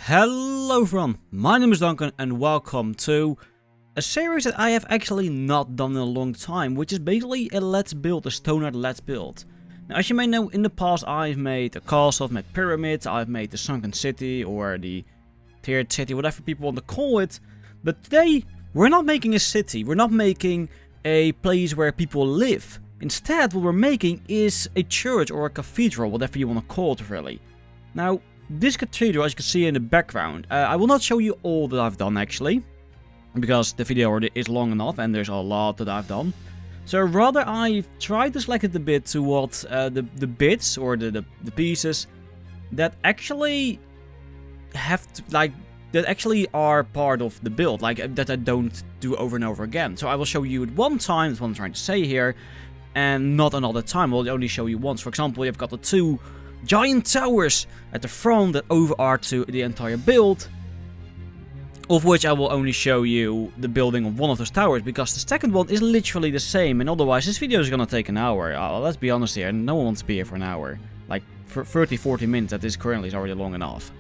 Hello everyone, my name is Duncan and welcome to a series that I have actually not done in a long time, which is basically a Let's Build, a StoneHearth Let's Build. Now, as you may know, in the past I've made a castle, I've made pyramids, I've made the sunken city or the tiered city, whatever people want to call it. But today, we're not making a city, we're not making a place where people live. Instead, what we're making is a church or a cathedral, whatever you want to call it really. Now, this cathedral, as you can see in the background, I will not show you all that I've done actually, because the video already is long enough and there's a lot that I've done. So rather I've tried to select it a bit to what the bits or the pieces that actually have to, that actually are part of the build, that I don't do over and over again. So I will show you it one time, that's what I'm trying to say here, and not another time. I'll only show you once. For example, you've got the two giant towers at the front that overarch to the entire build, of which I will only show you the building of one of those towers, because the second one is literally the same, and otherwise this video is gonna take an hour. Let's be honest here, no one wants to be here for an hour. Like, for 30-40 minutes that is currently is already long enough.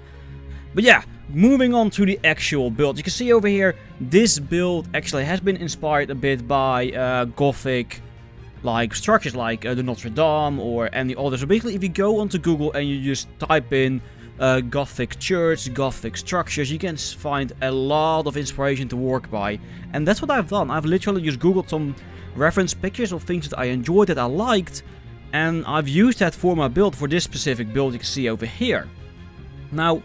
But yeah, moving on to the actual build. You can see over here, this build actually has been inspired a bit by Gothic structures like the Notre Dame or any others. So basically, if you go onto Google and you just type in Gothic church, Gothic structures, you can find a lot of inspiration to work by. And that's what I've done. I've literally just Googled some reference pictures of things that I enjoyed, that I liked, and I've used that for my build, for this specific build you can see over here. Now,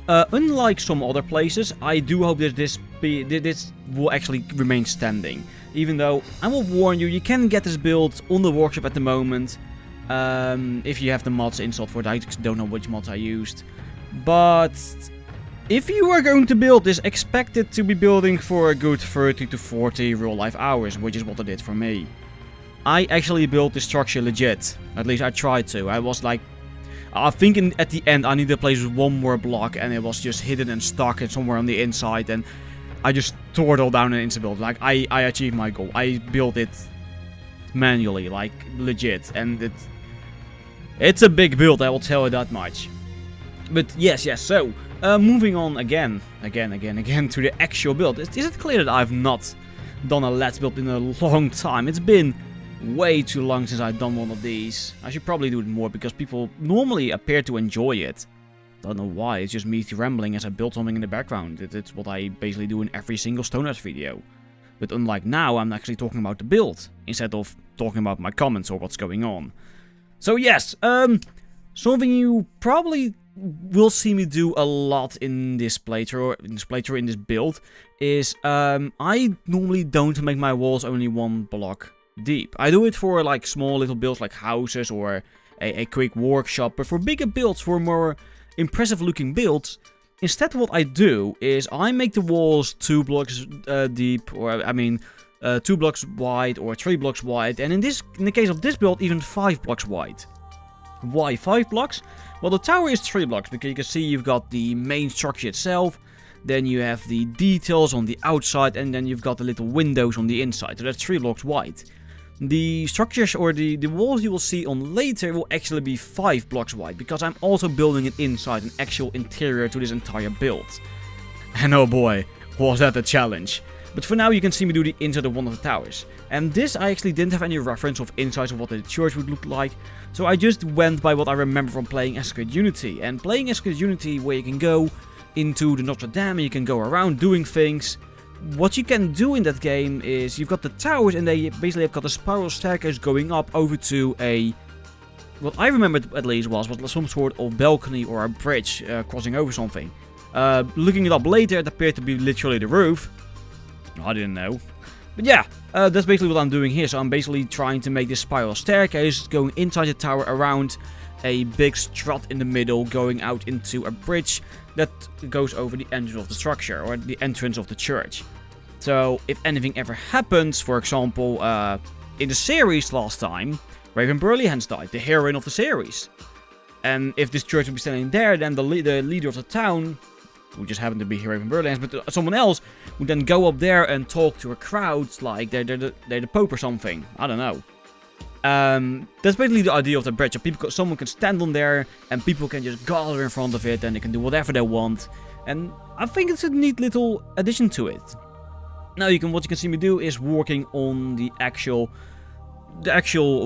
unlike some other places, I do hope that this will actually remain standing. Even though, I will warn you, you can get this build on the workshop at the moment. If you have the mods installed for it. I don't know which mods I used. But if you are going to build this, expect it to be building for a good 30 to 40 real life hours, which is what it did for me. I actually built this structure legit. At least I tried to. I was like, I think at the end I needed to place one more block and it was just hidden and stuck and somewhere on the inside, and I just tore it all down in instant build. Like, I achieved my goal. I built it manually, like, legit. And it's a big build, I will tell you that much. But yes, so, moving on again to the actual build. Is it clear that I've not done a Let's Build in a long time? It's been way too long since I've done one of these. I should probably do it more, because people normally appear to enjoy it. Don't know why, it's just me rambling as I build something in the background. It's what I basically do in every single StoneHearth video. But unlike now, I'm actually talking about the build, instead of talking about my comments or what's going on. So yes, something you probably will see me do a lot in this playthrough, in this build, is I normally don't make my walls only one block deep. I do it for like small little builds like houses or a quick workshop, but for bigger builds, for more impressive looking builds, instead what I do is I make the walls 2 blocks deep, or I mean 2 blocks wide or 3 blocks wide, and in the case of this build, even 5 blocks wide. Why 5 blocks? Well, the tower is 3 blocks, because you can see you've got the main structure itself, then you have the details on the outside, and then you've got the little windows on the inside, so that's 3 blocks wide. The structures or the walls you will see on later will actually be 5 blocks wide, because I'm also building an inside, an actual interior to this entire build. And oh boy, was that a challenge. But for now you can see me do the inside of one of the towers. And this I actually didn't have any reference of insides of what the church would look like, so I just went by what I remember from playing Escalate Unity. And playing Escalate Unity, where you can go into the Notre Dame, you can go around doing things. What you can do in that game is you've got the towers, and they basically have got a spiral staircase going up over to a, what I remembered at least was some sort of balcony or a bridge crossing over something. Looking it up later, it appeared to be literally the roof. I didn't know. But yeah, that's basically what I'm doing here. So I'm basically trying to make this spiral staircase going inside the tower, around a big strut in the middle, going out into a bridge that goes over the entrance of the structure, or the entrance of the church. So if anything ever happens, for example, in the series last time, Raven Burleyhands died, the heroine of the series. And if this church would be standing there, then the leader of the town, who just happened to be Raven Burleyhands, but someone else would then go up there and talk to a crowd like they're the Pope or something. I don't know. That's basically the idea of the bridge. Someone can stand on there and people can just gather in front of it and they can do whatever they want. And I think it's a neat little addition to it. Now what you can see me do is working on the actual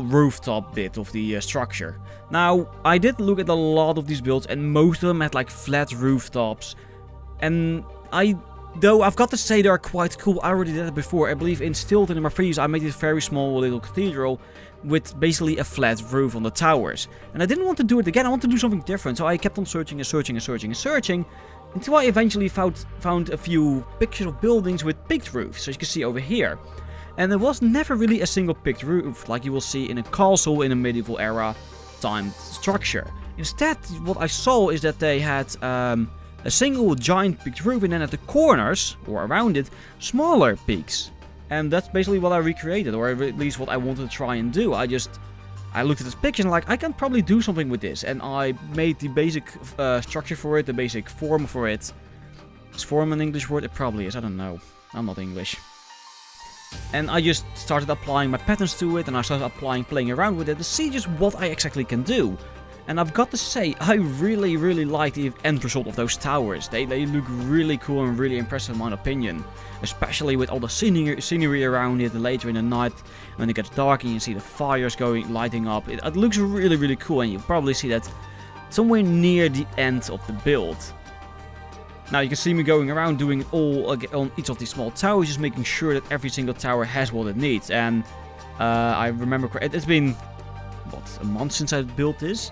rooftop bit of the structure. Now, I did look at a lot of these builds, and most of them had like flat rooftops. And though I've got to say they are quite cool. I already did that before. I believe in Stilton in my previous, I made this very small little cathedral with basically a flat roof on the towers. And I didn't want to do it again. I want to do something different. So I kept on searching and searching and searching and searching until I eventually found a few pictures of buildings with peaked roofs. So you can see over here. And there was never really a single peaked roof like you will see in a castle in a medieval era timed structure. Instead, what I saw is that they had a single giant peaked roof, and then at the corners, or around it, smaller peaks. And that's basically what I recreated, or at least what I wanted to try and do. I looked at this picture and like, I can probably do something with this. And I made the basic structure for it, the basic form for it. Is form an English word? It probably is, I don't know. I'm not English. And I just started applying my patterns to it, and I started playing around with it to see just what I exactly can do. And I've got to say, I really, really like the end result of those towers. They look really cool and really impressive in my opinion. Especially with all the scenery around it later in the night. When it gets dark and you see the fires lighting up. It looks really, really cool, and you'll probably see that somewhere near the end of the build. Now you can see me going around doing it all on each of these small towers, just making sure that every single tower has what it needs. And I remember, it's been, what, a month since I built this?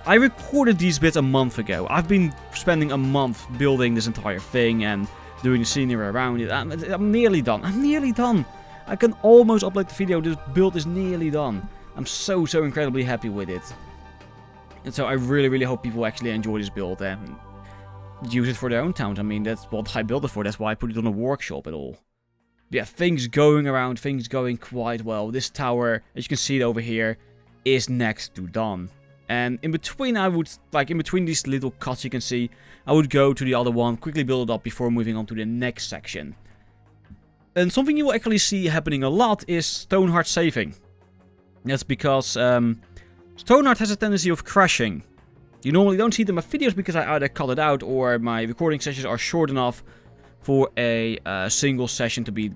I recorded these bits a month ago. I've been spending a month building this entire thing and doing the scenery around it. I'm nearly done. I'm nearly done. I can almost upload the video. This build is nearly done. I'm so incredibly happy with it. And so I really, really hope people actually enjoy this build and use it for their own towns. I mean, that's what I built it for. That's why I put it on a workshop and all. Yeah, things going around, things going quite well. This tower, as you can see it over here, is next to done. And in between, in between these little cuts you can see, I would go to the other one, quickly build it up before moving on to the next section. And something you will actually see happening a lot is StoneHearth saving. That's because StoneHearth has a tendency of crashing. You normally don't see them in my videos because I either cut it out or my recording sessions are short enough for a single session to be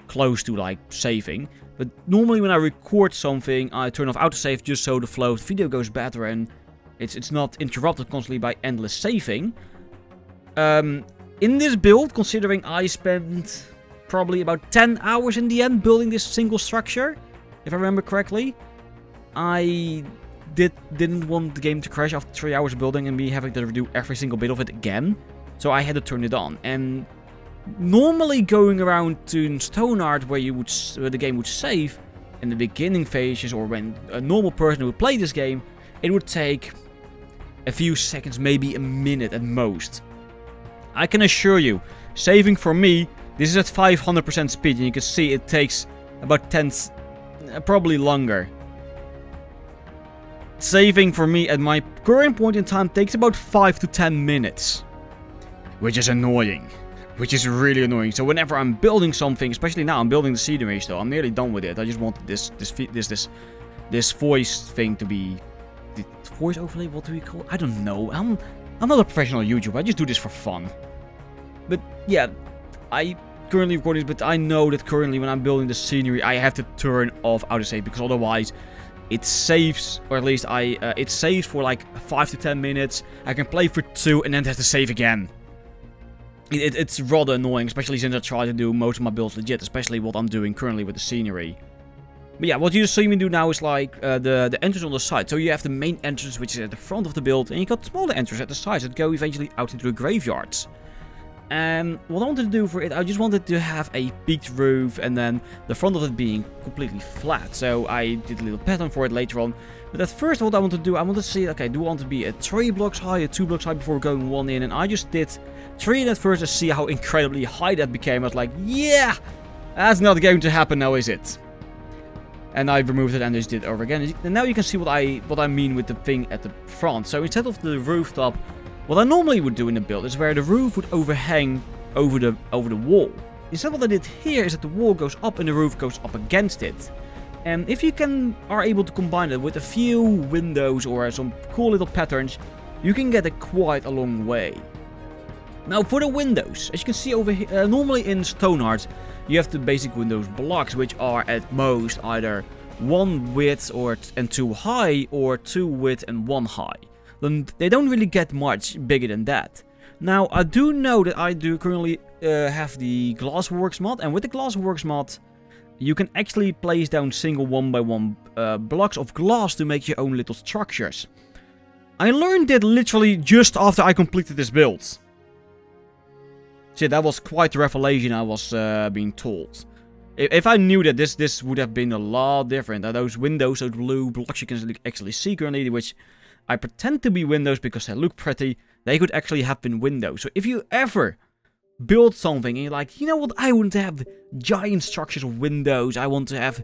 close to like saving. But normally when I record something, I turn off autosave just so the flow of the video goes better and it's not interrupted constantly by endless saving. In this build, considering I spent probably about 10 hours in the end building this single structure, if I remember correctly, I didn't want the game to crash after 3 hours building and me having to redo every single bit of it again. So I had to turn it on. And normally going around to StoneHearth where the game would save in the beginning phases, or when a normal person would play this game, it would take a few seconds, maybe a minute at most. I can assure you, saving for me, this is at 500% speed, and you can see it takes about 10, probably longer. Saving for me at my current point in time takes about 5 to 10 minutes. Which is annoying. Which is really annoying. So whenever I'm building something, especially now I'm building the scenery still, I'm nearly done with it. I just wanted this voice thing to be... The voice overlay, what do we call it? I don't know. I'm not a professional YouTuber, I just do this for fun. But yeah, I currently record this, but I know that currently when I'm building the scenery, I have to turn off autosave because otherwise it saves, or at least it saves for like 5 to 10 minutes. I can play for 2 and then it has to save again. It's rather annoying, especially since I try to do most of my builds legit, especially what I'm doing currently with the scenery. But yeah, what you see me do now is like the entrance on the side. So you have the main entrance, which is at the front of the build, and you got smaller entrances at the sides that go eventually out into the graveyards. And what I wanted to do for it, I just wanted to have a peaked roof and then the front of it being completely flat. So I did a little pattern for it later on. But at first what I wanted to do, I wanted to see, okay, do I want to be a 3 blocks high, a 2 blocks high before going 1 in? And I just did 3 in at first to see how incredibly high that became. I was like, yeah, that's not going to happen now, is it? And I removed it and just did it over again. And now you can see what I mean with the thing at the front. So instead of the rooftop, what I normally would do in the build is where the roof would overhang over the wall. Instead what I did here is that the wall goes up and the roof goes up against it. And if you are able to combine it with a few windows or some cool little patterns, you can get quite a long way. Now for the windows, as you can see over here, normally in StoneHearth, you have the basic windows blocks, which are at most either 1 width and 2 high, or 2 width and 1 high. Then they don't really get much bigger than that. Now I do know that I do currently have the Glassworks mod, and with the Glassworks mod, you can actually place down single 1x1 blocks of glass to make your own little structures. I learned it literally just after I completed this build. So that was quite a revelation, I was being told. If I knew that this would have been a lot different. Those windows, those blue blocks you can actually see currently, which I pretend to be windows because they look pretty, they could actually have been windows. So if you ever build something and you're like, you know what, I want to have giant structures of windows, I want to have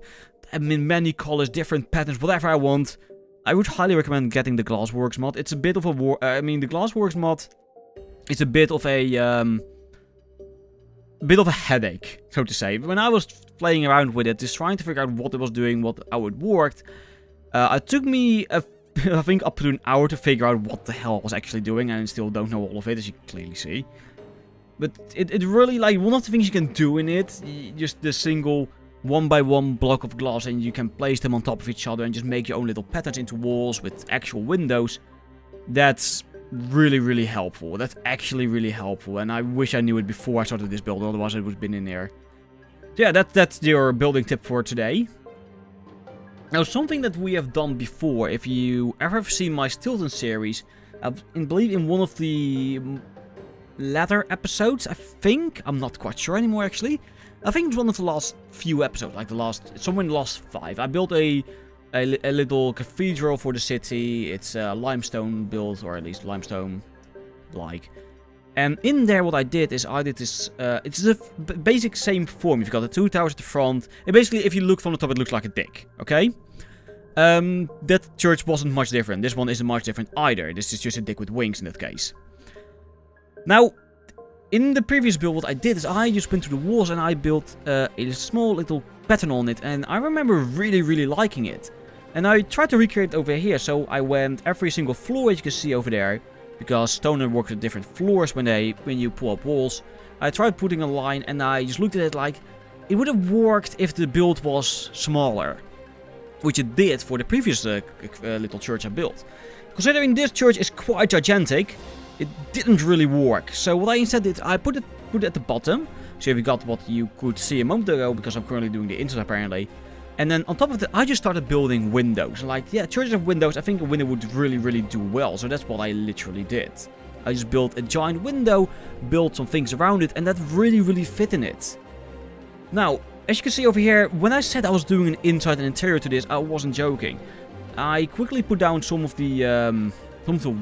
them in many colors, different patterns, whatever I want, I would highly recommend getting the Glassworks mod. It's a bit of a the Glassworks mod is a bit of a headache, so to say. When I was playing around with it, just trying to figure out what it was doing, how it worked, it took me I think up to an hour to figure out what the hell I was actually doing, and I still don't know all of it, as you can clearly see. But it really, like, one of the things you can do in it, just the single 1x1 block of glass, and you can place them on top of each other and just make your own little patterns into walls with actual windows. That's really, really helpful. That's actually really helpful, and I wish I knew it before I started this build, otherwise it would have been in there. So yeah, that's your building tip for today. Now, something that we have done before, if you ever have seen my Stilton series, I believe in one of the latter episodes, I think, I'm not quite sure anymore actually, I think it's one of the last few episodes, like somewhere in the last 5, I built a little cathedral for the city. It's a limestone build, or at least limestone-like. And in there, what I did is this. It's the basic same form. You've got the 2 towers at the front. And basically, if you look from the top, it looks like a dick. Okay. That church wasn't much different. This one isn't much different either. This is just a dick with wings in that case. Now, in the previous build, what I did is I just went to the walls and I built a small little pattern on it, and I remember really, really liking it. And I tried to recreate it over here, so I went every single floor, as you can see over there, because StoneHearth works with different floors when you pull up walls. I tried putting a line, and I just looked at it like, it would have worked if the build was smaller, which it did for the previous little church I built. Considering this church is quite gigantic, it didn't really work. So what I instead did, I put it at the bottom. So we got what you could see a moment ago, because I'm currently doing the inside apparently. And then on top of that, I just started building windows. Like, yeah, churches of windows, I think a window would really, really do well. So that's what I literally did. I just built a giant window, built some things around it, and that really, really fit in it. Now, as you can see over here, when I said I was doing an inside and interior to this, I wasn't joking. I quickly put down some of the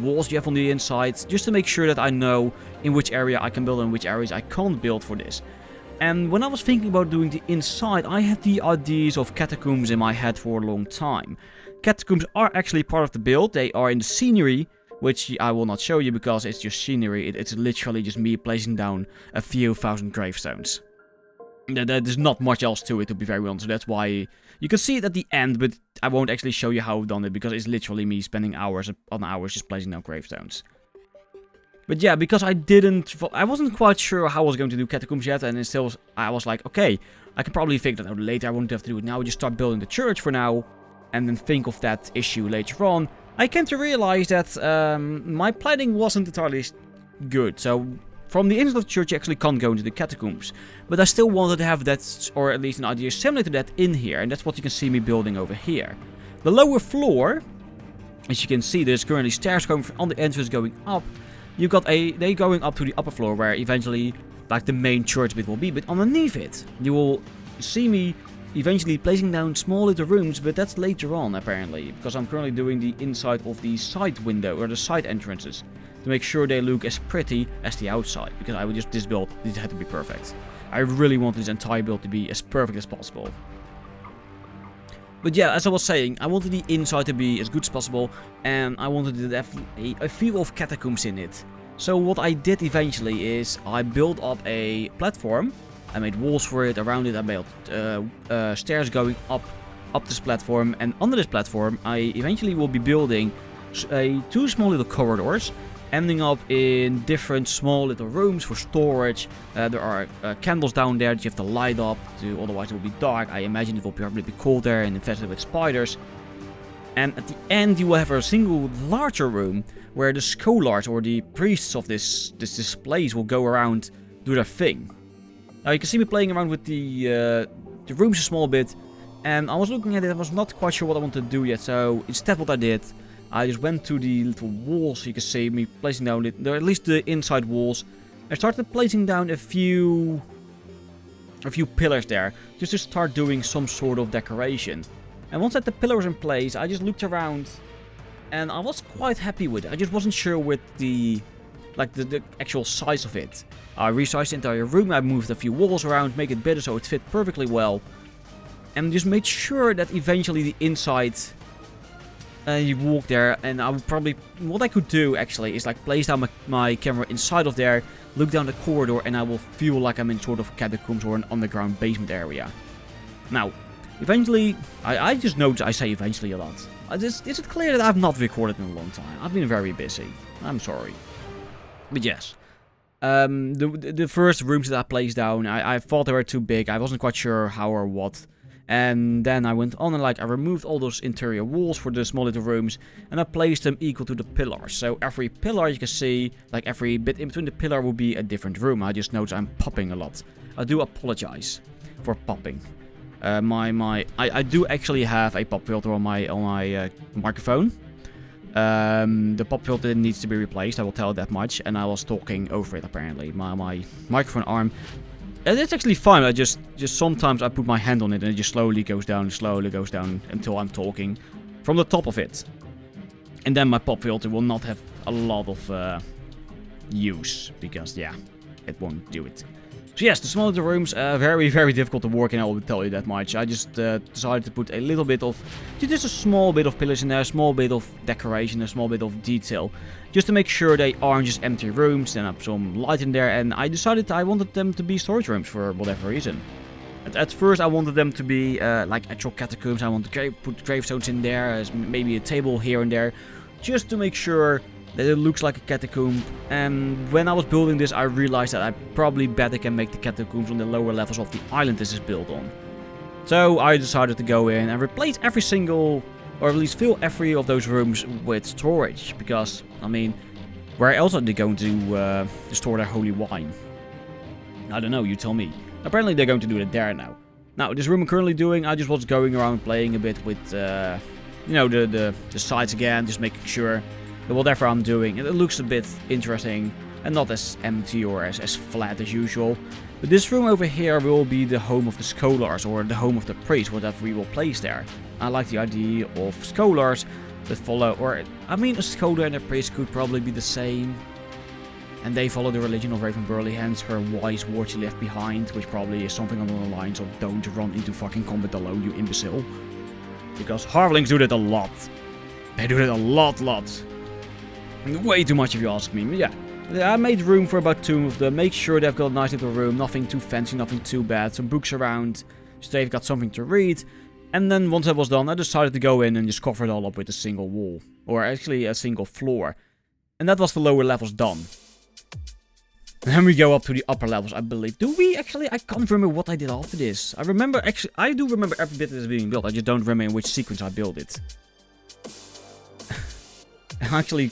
walls you have on the inside, just to make sure that I know in which area I can build and which areas I can't build for this. And when I was thinking about doing the inside, I had the ideas of catacombs in my head for a long time. Catacombs are actually part of the build. They are in the scenery, which I will not show you because it's just scenery. It's literally just me placing down a few thousand gravestones. There's not much else to it, to be very honest. So that's why you can see it at the end, but I won't actually show you how I've done it, because it's literally me spending hours on hours just placing down gravestones. But yeah, because I wasn't quite sure how I was going to do catacombs yet, and I was like, okay, I can probably figure that out later. I won't have to do it now. I just start building the church for now, and then think of that issue later on. I came to realize that my planning wasn't entirely good. So from the inside of the church, you actually can't go into the catacombs. But I still wanted to have that, or at least an idea similar to that, in here, and that's what you can see me building over here. The lower floor, as you can see, there's currently stairs going on the entrance going up. You got they going up to the upper floor, where eventually, like, the main church bit will be. But underneath it, you will see me eventually placing down small little rooms, but that's later on apparently, because I'm currently doing the inside of the side window, or the side entrances, to make sure they look as pretty as the outside, because I would just, this build, this had to be perfect. I really want this entire build to be as perfect as possible. But yeah, as I was saying, I wanted the inside to be as good as possible, and I wanted to have a feel of catacombs in it. So what I did eventually is I built up a platform. I made walls for it, around it I built stairs going up this platform, and under this platform I eventually will be building two small little corridors, ending up in different small little rooms for storage. There are candles down there that you have to light up, otherwise it will be dark. I imagine it will probably be cold there and infested with spiders. And at the end you will have a single larger room where the scholars or the priests of this place will go around, do their thing. Now you can see me playing around with the rooms a small bit, and I was looking at it, I was not quite sure what I wanted to do yet, so instead what I did, I just went to the little walls. You can see me placing down at least the inside walls. I started placing down a few pillars there, just to start doing some sort of decoration. And once I had the pillars in place, I just looked around, and I was quite happy with it. I just wasn't sure with the actual size of it. I resized the entire room, I moved a few walls around, make it better so it fit perfectly well. And just made sure that eventually the inside, you walk there, and I would probably, what I could do actually is like place down my camera inside of there, look down the corridor, and I will feel like I'm in sort of catacombs or an underground basement area. Now, eventually, I just noticed I say eventually a lot. Is it clear that I've not recorded in a long time? I've been very busy. I'm sorry. But yes. The first rooms that I placed down, I thought they were too big. I wasn't quite sure how or what. And then I went on and I removed all those interior walls for the small little rooms, and I placed them equal to the pillars. So every pillar you can see, like every bit in between the pillar will be a different room. I just noticed I'm popping a lot. I do apologize for popping. I do actually have a pop filter on my microphone. The pop filter needs to be replaced, I will tell you that much, and I was talking over it apparently. My microphone arm, and it's actually fine. I just sometimes I put my hand on it and it just slowly goes down until I'm talking from the top of it. And then my pop filter will not have a lot of use, because yeah, it won't do it. So yes, the small little rooms, very, very difficult to work in, I will tell you that much. I just decided to put a little bit of, just a small bit of pillars in there, a small bit of decoration, a small bit of detail. Just to make sure they aren't just empty rooms, then I put some light in there, and I decided I wanted them to be storage rooms for whatever reason. At first I wanted them to be like actual catacombs. I wanted to put gravestones in there, maybe a table here and there, just to make sure that it looks like a catacomb. And when I was building this, I realized that I probably better can make the catacombs on the lower levels of the island this is built on. So I decided to go in and replace every single, or at least fill every of those rooms with storage. Because, I mean, where else are they going to store their holy wine? I don't know, you tell me. Apparently they're going to do it there now. Now, this room I'm currently doing, I just was going around playing a bit with, you know, the sides again, just making sure that whatever I'm doing, it looks a bit interesting and not as empty or as flat as usual. But this room over here will be the home of the scholars, or the home of the priests, whatever we will place there. I like the idea of scholars that follow, or I mean, a scholar and a priest could probably be the same. And they follow the religion of Raven Burleyhands, her wise word she left behind, which probably is something along the lines of don't run into fucking combat alone, you imbecile. Because halflings do that a lot. They do that a lot. Way too much if you ask me, but yeah. I made room for about 2 of them, make sure they've got a nice little room, nothing too fancy, nothing too bad, some books around, so they've got something to read. And then once that was done, I decided to go in and just cover it all up with a single wall, or actually a single floor. And that was the lower levels done. Then we go up to the upper levels, I believe. Do we actually? I can't remember what I did after this. I do remember every bit that is being built, I just don't remember in which sequence I built it. Actually,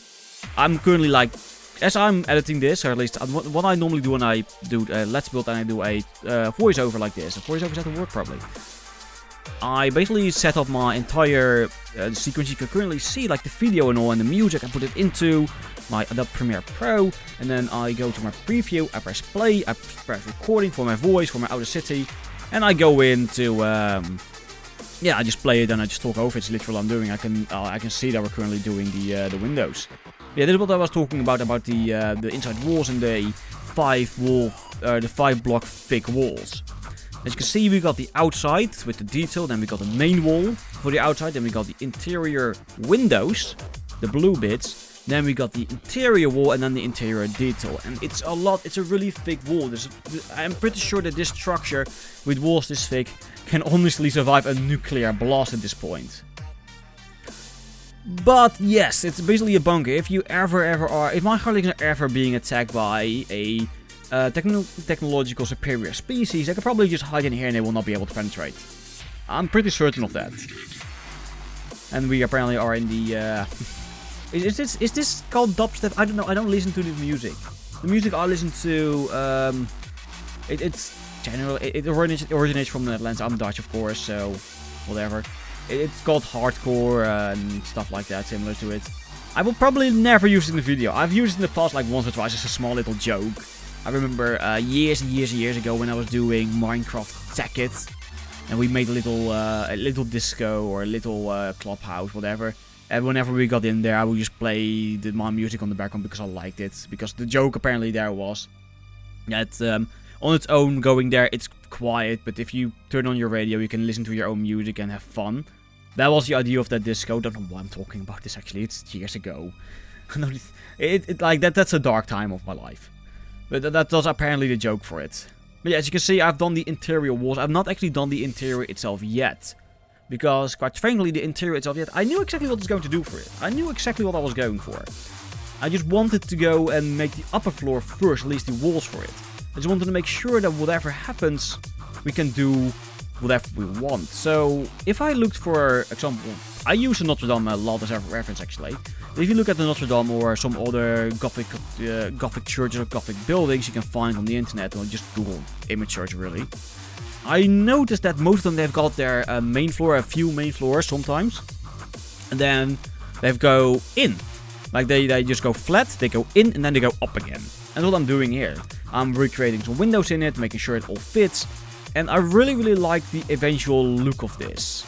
I'm currently like, as I'm editing this, or at least what I normally do when I do Let's Build and I do a voiceover like this. A voiceover is that the word probably. I basically set up my entire sequence you can currently see, like the video and all, and the music. I put it into my Adobe Premiere Pro, and then I go to my preview, I press play, I press recording for my voice, for my Outer City, and I go into, yeah, I just play it and I just talk over it. It's literally what I'm doing. I can see that we're currently doing the windows. Yeah, this is what I was talking about the inside walls and the 5 block thick walls. As you can see, we got the outside with the detail, then we got the main wall for the outside, then we got the interior windows, the blue bits, then we got the interior wall and then the interior detail. And it's a lot, it's a really thick wall. I'm pretty sure that this structure with walls this thick can honestly survive a nuclear blast at this point. But yes, it's basically a bunker. If you if my Harleys are ever being attacked by a technological superior species, they could probably just hide in here and they will not be able to penetrate. I'm pretty certain of that. And we apparently are in the... is this called dubstep? I don't know. I don't listen to the music. The music I listen to, it's general. It originates from the Netherlands. I'm Dutch, of course, so whatever. It's called hardcore and stuff like that, similar to it. I will probably never use it in the video. I've used it in the past like once or twice as a small little joke. I remember years and years ago when I was doing Minecraft Tech It, and we made a little disco or a little clubhouse, whatever. And whenever we got in there, I would just play my music on the background because I liked it. Because the joke apparently there was that on its own, going there, it's quiet. But if you turn on your radio, you can listen to your own music and have fun. That was the idea of that disco. Don't know why I'm talking about this actually. It's years ago. That's a dark time of my life. But that was apparently the joke for it. But yeah, as you can see, I've done the interior walls. I've not actually done the interior itself yet. Because, quite frankly, the interior itself yet, I knew exactly what I was going to do for it. I knew exactly what I was going for. I just wanted to go and make the upper floor first, at least the walls for it. I just wanted to make sure that whatever happens, we can do whatever we want. So, if I looked for example, I use the Notre Dame a lot as a reference actually. If you look at the Notre Dame or some other Gothic churches or Gothic buildings you can find on the internet, or just Google image search really. I noticed that most of them, they've got their main floor, a few main floors sometimes. And then they go in. Like they just go flat, they go in, and then they go up again. And what I'm doing here. I'm recreating some windows in it, making sure it all fits. And I really like the eventual look of this.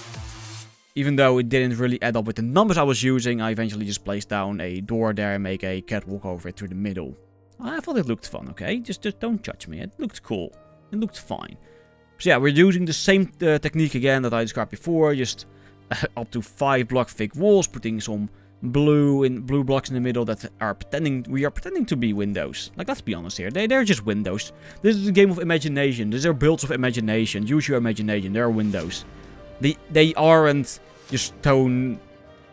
Even though it didn't really add up with the numbers I was using, I eventually just placed down a door there and make a catwalk over it through the middle. I thought it looked fun, okay? Just don't judge me. It looked cool. It looked fine. So yeah, we're using the same technique again that I described before, just up to 5 block thick walls, putting some blue blocks in the middle that we are pretending to be windows. Like, let's be honest here, they're just windows. This is a game of imagination. These are builds of imagination. Use your imagination. They are windows. They aren't just stone.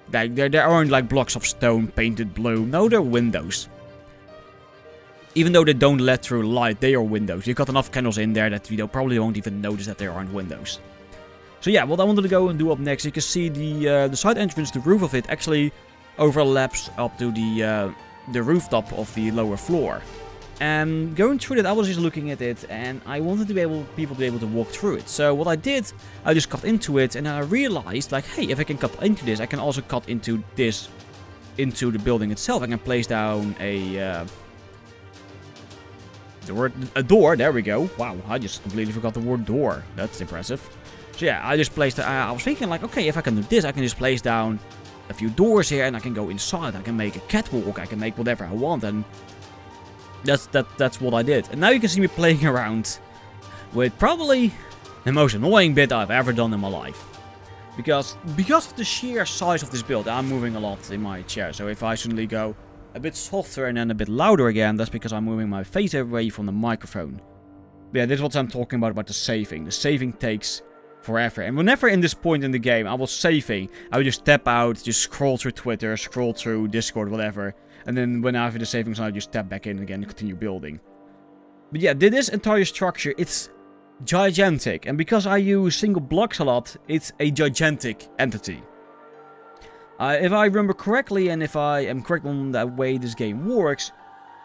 There aren't like blocks of stone painted blue. No, they're windows. Even though they don't let through light, they are windows. You've got enough candles in there that you probably won't even notice that there aren't windows. So yeah, what I wanted to go and do up next, you can see the side entrance, the roof of it actually overlaps up to the rooftop of the lower floor. And going through that, I was just looking at it, and I wanted to be people to be able to walk through it. So what I did, I just cut into it, and I realized, like, hey, if I can cut into this, I can also cut into this, into the building itself. I can place down a door, there we go. Wow, I just completely forgot the word door. That's impressive. So yeah, I just placed, I was thinking like, okay, if I can do this, I can just place down a few doors here and I can go inside. I can make a catwalk, I can make whatever I want, and that's what I did. And now you can see me playing around with probably the most annoying bit I've ever done in my life. Because of the sheer size of this build, I'm moving a lot in my chair, so if I suddenly go a bit softer and then a bit louder again, that's because I'm moving my face away from the microphone. But yeah, this is what I'm talking about the saving. The saving takes forever. And whenever in this point in the game I was saving, I would just step out, just scroll through Twitter, scroll through Discord, whatever. And then when after the savings, I just step back in again and continue building. But yeah, this entire structure, it's gigantic. And because I use single blocks a lot, it's a gigantic entity. If I remember correctly, and if I am correct on the way this game works,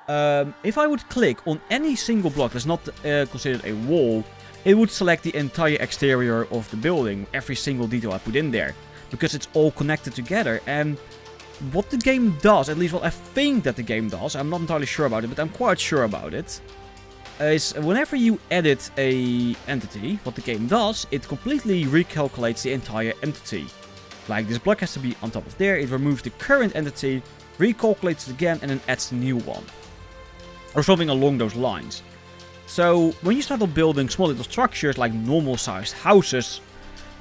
if I would click on any single block that's not considered a wall, it would select the entire exterior of the building, every single detail I put in there, because it's all connected together. And what the game does, at least what I think that the game does, I'm not entirely sure about it, but I'm quite sure about it, is whenever you edit a entity, what the game does, it completely recalculates the entire entity. Like, this block has to be on top of there, it removes the current entity, recalculates it again, and then adds the new one. Or something along those lines. So, when you start up building small little structures, like normal sized houses,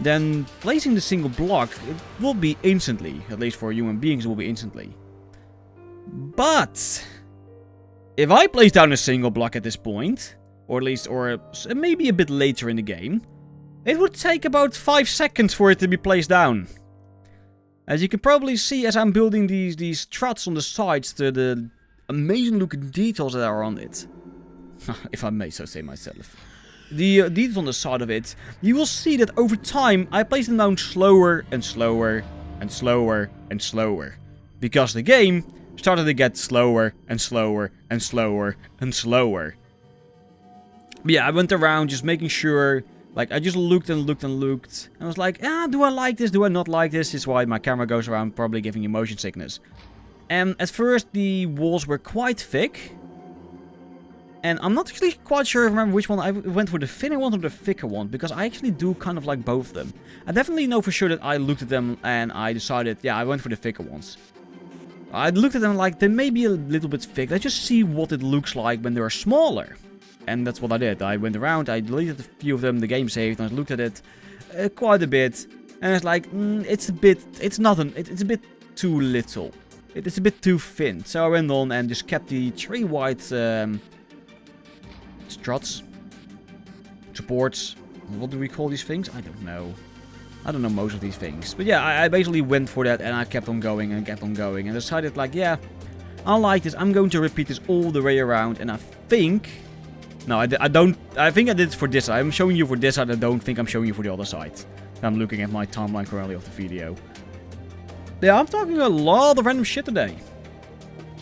then placing the single block, it will be instantly. At least for human beings, it will be instantly. But if I place down a single block at this point, or maybe a bit later in the game, it would take about 5 seconds for it to be placed down. As you can probably see as I'm building these struts on the sides, the amazing looking details that are on it. If I may so say myself. The details on the side of it, you will see that over time I place them down slower and slower and slower and slower. Because the game started to get slower and slower and slower and slower. But yeah, I went around just making sure, like I just looked and looked and looked. And I was like, do I like this? Do I not like this? This is why my camera goes around probably giving you motion sickness. And at first the walls were quite thick. And I'm not actually quite sure if I remember which one I went for, the thinner one or the thicker one, because I actually do kind of like both of them. I definitely know for sure that I looked at them and I decided, yeah, I went for the thicker ones. I looked at them like they may be a little bit thick. Let's just see what it looks like when they're smaller. And that's what I did. I went around, I deleted a few of them, the game saved, and I looked at it quite a bit. And it's like, it's a bit too little. It's a bit too thin. So I went on and just kept the 3 white struts, supports. What do we call these things? I don't know. I don't know most of these things. But yeah, I basically went for that and I kept on going and kept on going. And decided like, yeah, I like this. I'm going to repeat this all the way around. And I think... No, I don't... I think I did it for this side. I'm showing you for this side. I don't think I'm showing you for the other side. I'm looking at my timeline currently of the video. Yeah, I'm talking a lot of random shit today.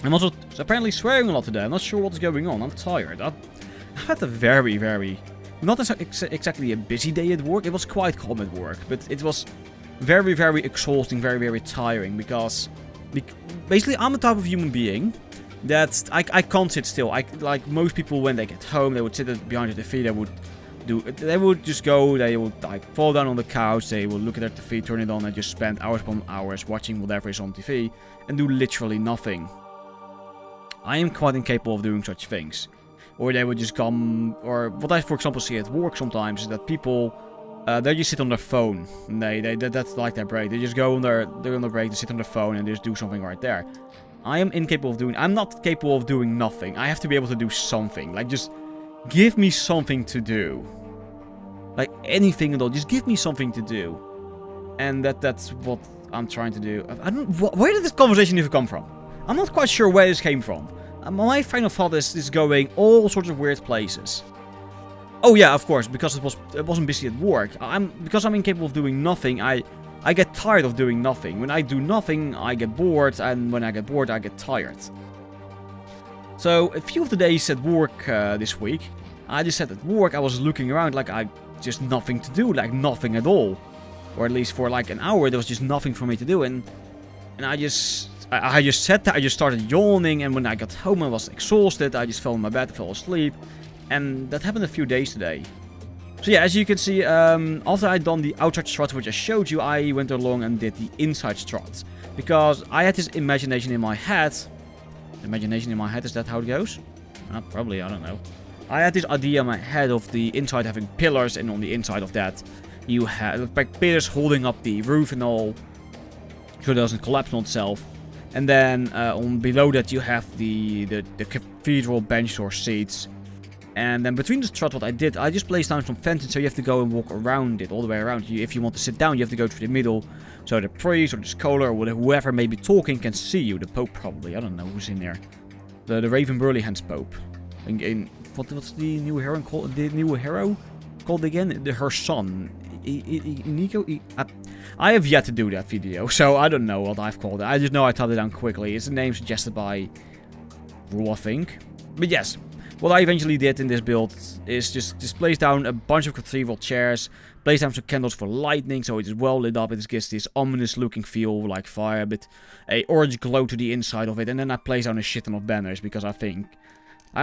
I'm also apparently swearing a lot today. I'm not sure what's going on. I'm tired. I've had a very, very... Not exactly a busy day at work. It was quite calm at work. But it was very, very exhausting. Very, very tiring. Because... Basically, I'm the type of human being... that I can't sit still. Like most people, when they get home, they would sit behind the TV. They would just go. They would like fall down on the couch. They would look at their TV, turn it on, and just spend hours upon hours watching whatever is on TV and do literally nothing. I am quite incapable of doing such things. Or they would just come. Or what I, for example, see at work sometimes is that people they just sit on their phone. And that's like their break. They just go on they're on their break. They sit on their phone and just do something right there. I am incapable of doing... I'm not capable of doing nothing. I have to be able to do something. Like, just give me something to do. Like, anything at all. Just give me something to do. And that's what I'm trying to do. I don't... Where did this conversation even come from? I'm not quite sure where this came from. My final thought is going all sorts of weird places. Oh yeah, of course, because it wasn't busy at work. Because I'm incapable of doing nothing, I get tired of doing nothing. When I do nothing, I get bored, and when I get bored, I get tired. So, a few of the days at work this week, I just sat at work, I was looking around like I just nothing to do, like nothing at all. Or at least for like an hour, there was just nothing for me to do, and I just sat there, I just started yawning, and when I got home, I was exhausted, I just fell in my bed, fell asleep, and that happened a few days today. So yeah, as you can see, after I'd done the outside strut which I showed you, I went along and did the inside strut. Because I had this imagination in my head. Imagination in my head, is that how it goes? Probably, I don't know. I had this idea in my head of the inside having pillars, and on the inside of that you have like pillars holding up the roof and all, so it doesn't collapse on itself. And then on below that you have the cathedral bench or seats. And then between the strut, what I did, I just placed down some fences, so you have to go and walk around it, all the way around. If you want to sit down, you have to go through the middle, so the priest or the scholar or whoever may be talking can see you. The Pope probably, I don't know who's in there. The Raven Burleyhands Pope. What's the new hero called? The new hero called again? Her son. Nico? I have yet to do that video, so I don't know what I've called it. I just know I typed it down quickly. It's a name suggested by Rule, I think. But yes. What I eventually did in this build is just place down a bunch of cathedral chairs, place down some candles for lightning, so it is well lit up. It gives this ominous looking feel like fire, but a orange glow to the inside of it. And then I place down a shit ton of banners, because I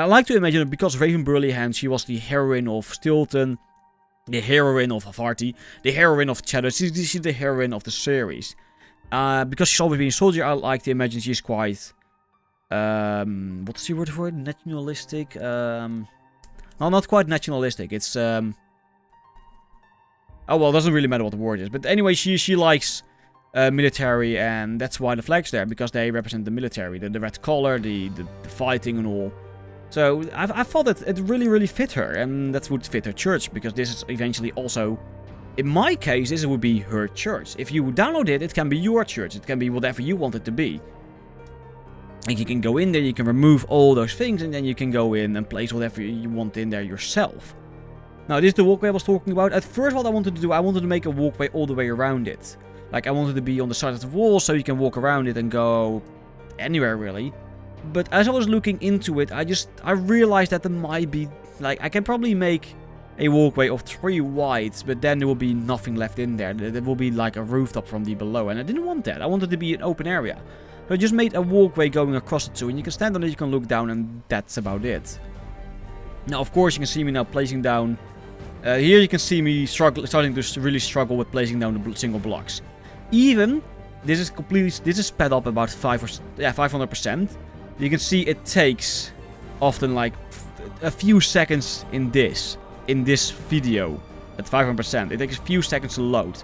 like to imagine it, because Raven Burleyhands, she was the heroine of Stilton, the heroine of Havarti, the heroine of Shadow. She's the heroine of the series. Because she's always been a soldier, I like to imagine she's quite... what's the word for it? Nationalistic? No, not quite nationalistic. It's, oh, well, it doesn't really matter what the word is. But anyway, she likes military, and that's why the flag's there, because they represent the military. The red color, the fighting and all. So, I thought that it really, really fit her, and that would fit her church, because this is eventually also In my case, this would be her church. If you download it, it can be your church. It can be whatever you want it to be. And you can go in there, you can remove all those things, and then you can go in and place whatever you want in there yourself. Now, this is the walkway I was talking about. At first, what I wanted to do, I wanted to make a walkway all the way around it. Like, I wanted to be on the side of the wall, so you can walk around it and go anywhere, really. But as I was looking into it, I realized that there might be, like, I can probably make a walkway of 3 wide, but then there will be nothing left in there. There will be, like, a rooftop from the below, and I didn't want that. I wanted to be an open area. So I just made a walkway going across the two, and you can stand on it, you can look down, and that's about it. Now, of course, you can see me now placing down. Here you can see me starting to really struggle with placing down the single blocks. Even, this is sped up about 500%. You can see it takes often like a few seconds in this video at 500%. It takes a few seconds to load.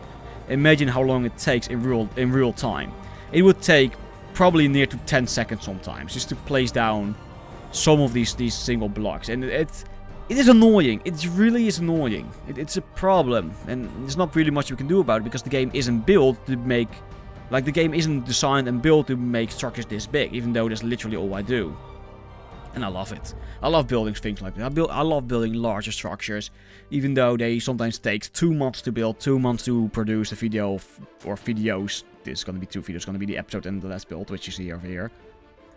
Imagine how long it takes in real time. It would take probably near to 10 seconds sometimes just to place down some of these single blocks, and it is annoying. It really is annoying. It's a problem, and there's not really much we can do about it because the game isn't built to make, like, the game isn't designed and built to make structures this big, even though that's literally all I do. And I love it. I love building things like that. I love building larger structures, even though they sometimes take 2 months to build, 2 months to produce a video or videos. This is going to be 2 videos. It's going to be the episode and the last build, which you see over here.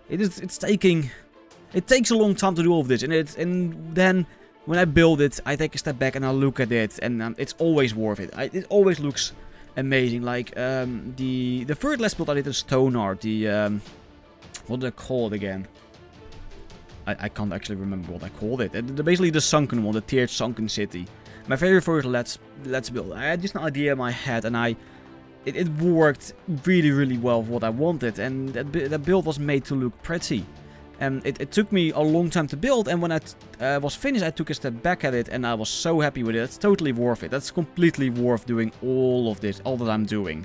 It takes a long time to do all of this, and then when I build it, I take a step back and I look at it, and it's always worth it. It always looks amazing. Like the third last build I did in StoneHearth, what did I call it again? I can't actually remember what I called it. Basically the sunken one, the tiered sunken city. My very first let's build. I had just an idea in my head, and it worked really well for what I wanted, and that build was made to look pretty. And it took me a long time to build, and when I was finished, I took a step back at it, and I was so happy with it. It's totally worth it. That's completely worth doing all of this, all that I'm doing.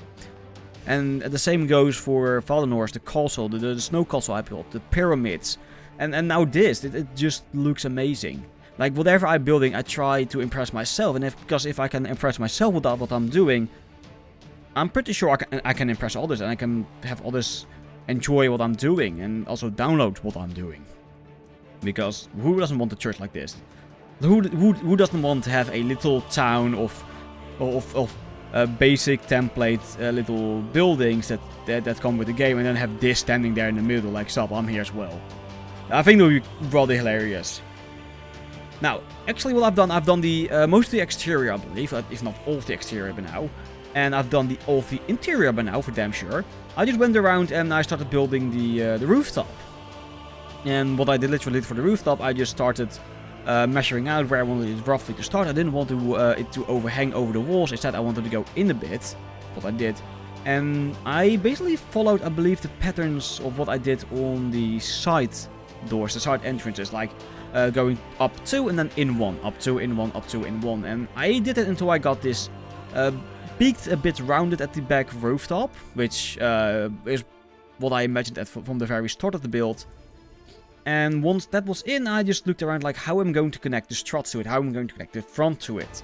And the same goes for Valinor, the castle, the snow castle I built, the pyramids, and now this. It just looks amazing. Like, whatever I'm building, I try to impress myself, and because if I can impress myself with what I'm doing, I'm pretty sure I can impress others, and I can have others enjoy what I'm doing and also download what I'm doing. Because who doesn't want a church like this? Who doesn't want to have a little town of basic template little buildings that come with the game, and then have this standing there in the middle like, "Sup, I'm here as well." I think that would be rather hilarious. Now, actually, what I've done the most of the exterior, I believe, if not all of the exterior by now. And I've done all of the interior by now, for damn sure. I just went around and I started building the rooftop. And what I literally did for the rooftop, I just started measuring out where I wanted it roughly to start. I didn't want it to overhang over the walls. Instead, I wanted to go in a bit, what I did. And I basically followed, I believe, the patterns of what I did on the side doors, the side entrances, like going up 2 and then in 1, up 2, in 1, up 2, in 1. And I did it until I got this peaked a bit rounded at the back rooftop, which is what I imagined from the very start of the build. And once that was in, I just looked around like how I'm going to connect the struts to it, how I'm going to connect the front to it.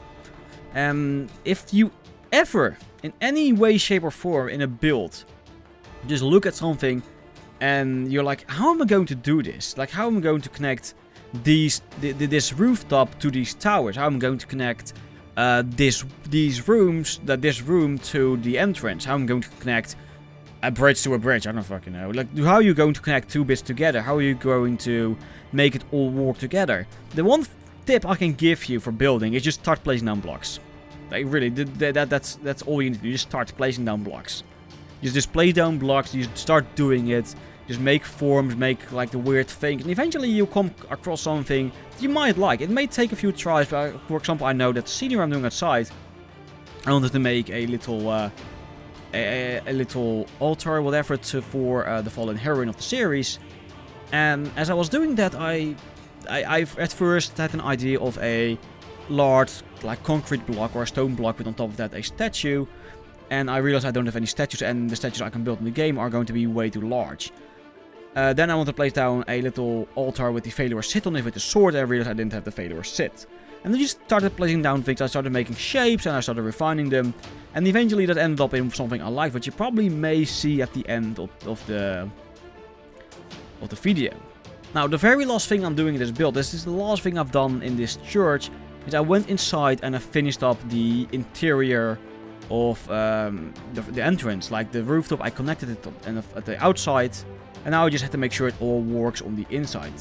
If you ever, in any way, shape or form in a build, just look at something and you're like, how am I going to do this? Like, how am I going to connect this rooftop to these towers? How am I going to connect this room to the entrance? How I'm going to connect a bridge to a bridge? I don't fucking know. Like, how are you going to connect 2 bits together? How are you going to make it all work together? The one tip I can give you for building is just start placing down blocks. Like, really, that's all you need to do. Just start placing down blocks. Just place down blocks. You start doing it. Just make forms, make like the weird thing, and eventually you come across something you might like. It may take a few tries, but for example, I know that the scenery I'm doing outside, I wanted to make a little altar, whatever, for the fallen heroine of the series. And as I was doing that, I at first had an idea of a large, like, concrete block or a stone block with on top of that a statue. And I realized I don't have any statues, and the statues I can build in the game are going to be way too large. Then I want to place down a little altar with the Failure sit on it with the sword, and I realized I didn't have the Failure sit. And then just started placing down things. I started making shapes and I started refining them. And eventually that ended up in something I like, which you probably may see at the end of the video. Now, the very last thing I'm doing in this build, this is the last thing I've done in this church, is I went inside and I finished up the interior of the entrance. Like the rooftop, I connected it at the outside, and now I just had to make sure it all works on the inside.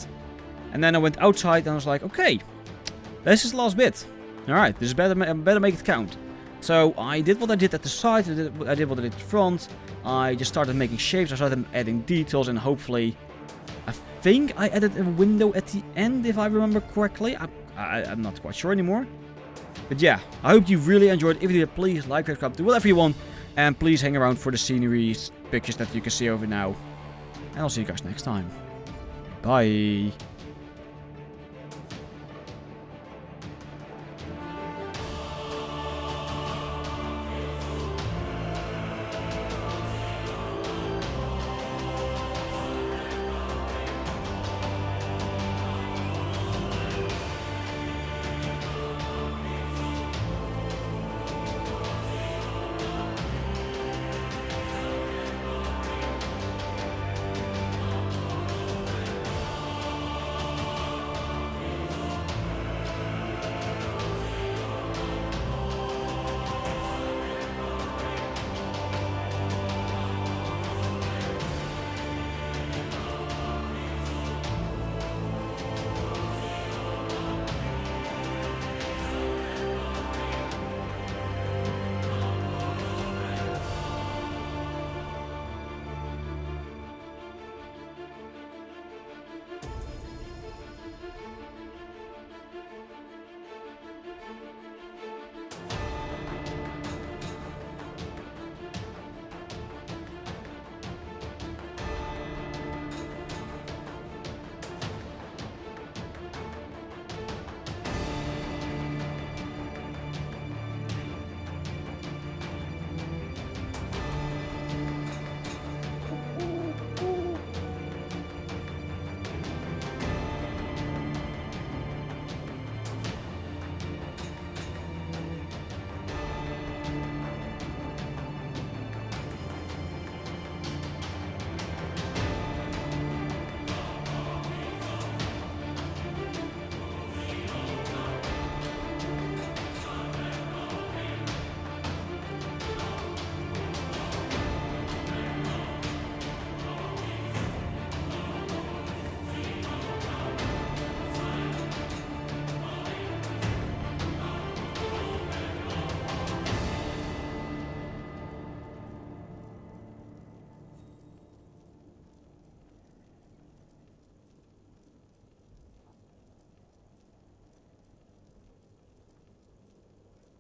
And then I went outside and I was like, okay, this is the last bit. Alright, this is better make it count. So I did what I did at the side, I did what I did at the front. I just started making shapes, I started adding details, and hopefully, I think I added a window at the end, if I remember correctly. I'm not quite sure anymore. But yeah, I hope you really enjoyed. If you did, please like, subscribe, do whatever you want. And please hang around for the scenery pictures that you can see over now. And I'll see you guys next time. Bye.